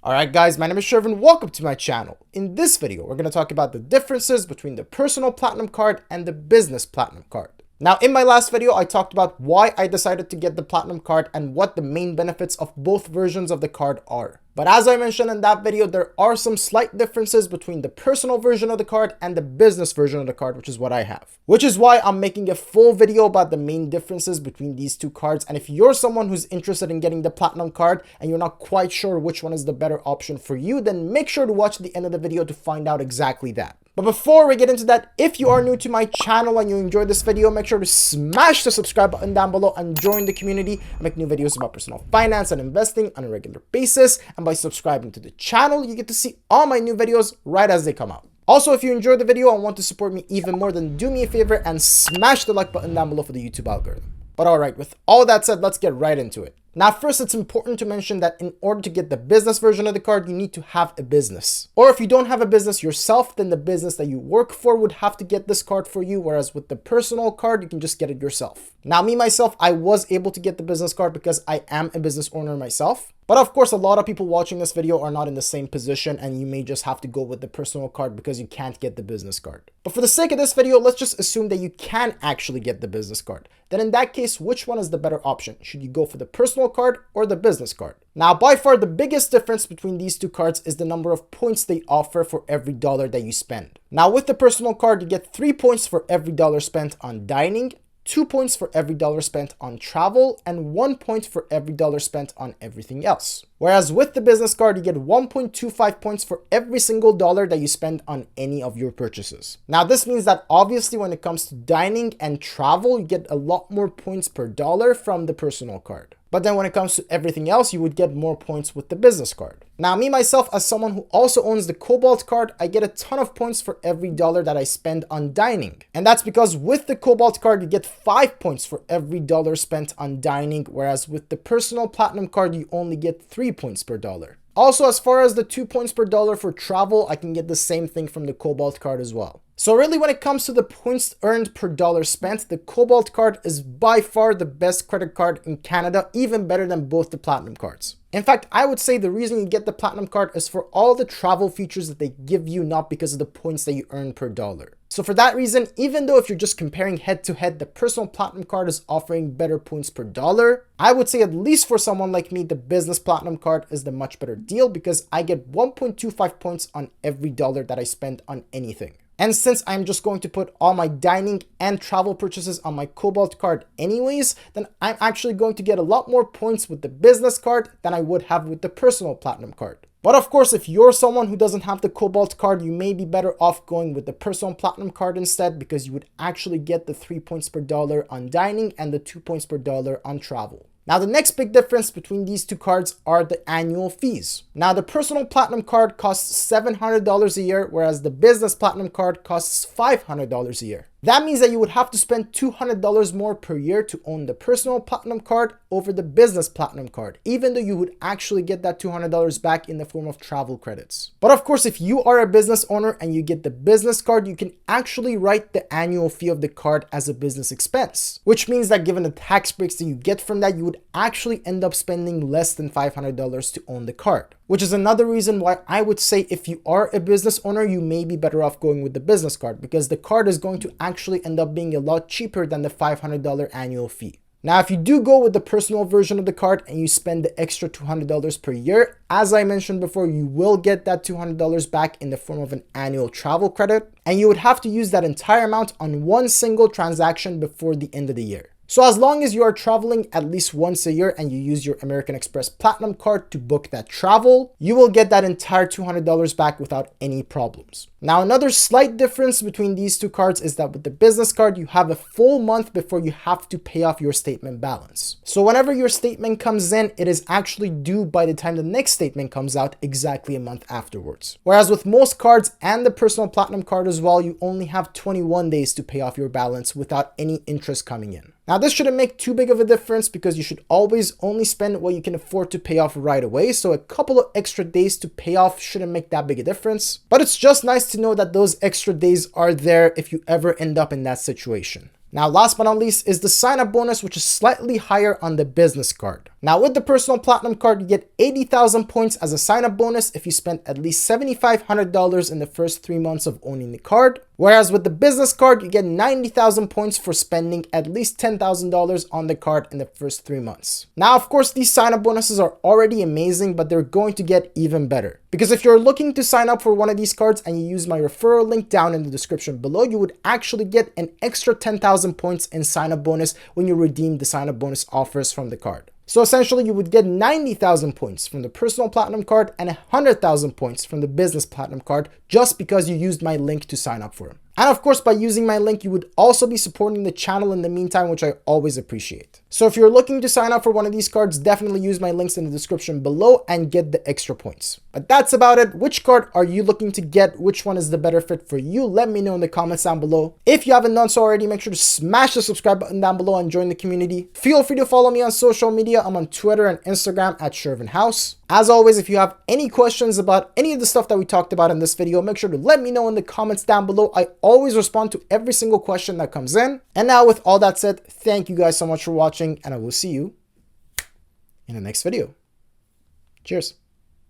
Alright guys, my name is Shervin, welcome to my channel. In this video, we're going to talk about the differences between the Personal Platinum Card and the Business Platinum Card. Now, in my last video, I talked about why I decided to get the Platinum Card and what the main benefits of both versions of the card are. But as I mentioned in that video, there are some slight differences between the personal version of the card and the business version of the card, which is what I have. Which is why I'm making a full video about the main differences between these two cards. And if you're someone who's interested in getting the Platinum Card and you're not quite sure which one is the better option for you, then make sure to watch the end of the video to find out exactly that. But before we get into that, if you are new to my channel and you enjoyed this video, make sure to smash the subscribe button down below and join the community. I make new videos about personal finance and investing on a regular basis. And by subscribing to the channel, you get to see all my new videos right as they come out. Also, if you enjoyed the video and want to support me even more, then do me a favor and smash the like button down below for the YouTube algorithm. But alright, with all that said, let's get right into it. Now, first, it's important to mention that in order to get the business version of the card, you need to have a business. Or if you don't have a business yourself, then the business that you work for would have to get this card for you, whereas with the personal card, you can just get it yourself. Now, myself, I was able to get the business card because I am a business owner myself. But of course, a lot of people watching this video are not in the same position and you may just have to go with the personal card because you can't get the business card. But for the sake of this video, let's just assume that you can actually get the business card. Then in that case, which one is the better option? Should you go for the personal card or the business card? Now, by far the biggest difference between these two cards is the number of points they offer for every dollar that you spend. Now, with the personal card, you get 3 points for every dollar spent on dining, 2 points for every dollar spent on travel, and 1 point for every dollar spent on everything else. Whereas with the business card, you get 1.25 points for every single dollar that you spend on any of your purchases. Now, this means that obviously when it comes to dining and travel, you get a lot more points per dollar from the personal card. But then when it comes to everything else, you would get more points with the business card. Now, myself, as someone who also owns the Cobalt card, I get a ton of points for every dollar that I spend on dining. And that's because with the Cobalt card, you get 5 points for every dollar spent on dining, whereas with the Personal Platinum card, you only get 3 points per dollar. Also, as far as the 2 points per dollar for travel, I can get the same thing from the Cobalt card as well. So really, when it comes to the points earned per dollar spent, the Cobalt card is by far the best credit card in Canada, even better than both the Platinum cards. In fact, I would say the reason you get the Platinum card is for all the travel features that they give you, not because of the points that you earn per dollar. So for that reason, even though if you're just comparing head to head, the Personal Platinum card is offering better points per dollar, I would say at least for someone like me, the Business Platinum card is the much better deal because I get 1.25 points on every dollar that I spend on anything. And since I'm just going to put all my dining and travel purchases on my Cobalt card anyways, then I'm actually going to get a lot more points with the business card than I would have with the Personal Platinum card. But of course, if you're someone who doesn't have the Cobalt card, you may be better off going with the Personal Platinum card instead because you would actually get the 3 points per dollar on dining and the 2 points per dollar on travel. Now, the next big difference between these two cards are the annual fees. Now, the Personal Platinum card costs $700 a year, whereas the Business Platinum card costs $500 a year. That means that you would have to spend $200 more per year to own the Personal Platinum card over the Business Platinum card, even though you would actually get that $200 back in the form of travel credits. But of course, if you are a business owner and you get the business card, you can actually write the annual fee of the card as a business expense, which means that given the tax breaks that you get from that, you would actually end up spending less than $500 to own the card. Which is another reason why I would say if you are a business owner, you may be better off going with the business card because the card is going to actually end up being a lot cheaper than the $500 annual fee. Now, if you do go with the personal version of the card and you spend the extra $200 per year, as I mentioned before, you will get that $200 back in the form of an annual travel credit, and you would have to use that entire amount on one single transaction before the end of the year. So as long as you are traveling at least once a year and you use your American Express Platinum card to book that travel, you will get that entire $200 back without any problems. Now, another slight difference between these two cards is that with the business card, you have a full month before you have to pay off your statement balance. So whenever your statement comes in, it is actually due by the time the next statement comes out exactly a month afterwards. Whereas with most cards and the Personal Platinum card as well, you only have 21 days to pay off your balance without any interest coming in. Now, this shouldn't make too big of a difference because you should always only spend what you can afford to pay off right away. So a couple of extra days to pay off shouldn't make that big a difference. But it's just nice to know that those extra days are there if you ever end up in that situation. Now, last but not least is the sign-up bonus, which is slightly higher on the business card. Now with the personal platinum card, you get 80,000 points as a sign-up bonus if you spend at least $7,500 in the first 3 months of owning the card. Whereas with the business card, you get 90,000 points for spending at least $10,000 on the card in the first 3 months. Now, of course, these sign-up bonuses are already amazing, but they're going to get even better. Because if you're looking to sign up for one of these cards and you use my referral link down in the description below, you would actually get an extra 10,000 points in sign-up bonus when you redeem the sign-up bonus offers from the card. So essentially, you would get 90,000 points from the personal platinum card and 100,000 points from the business platinum card just because you used my link to sign up for them. And of course, by using my link, you would also be supporting the channel in the meantime, which I always appreciate. So if you're looking to sign up for one of these cards, definitely use my links in the description below and get the extra points. But that's about it. Which card are you looking to get? Which one is the better fit for you? Let me know in the comments down below. If you haven't done so already, make sure to smash the subscribe button down below and join the community. Feel free to follow me on social media. I'm on Twitter and Instagram at Shervin House. As always, if you have any questions about any of the stuff that we talked about in this video, make sure to let me know in the comments down below. I always respond to every single question that comes in. And now with all that said, thank you guys so much for watching, and I will see you in the next video. Cheers.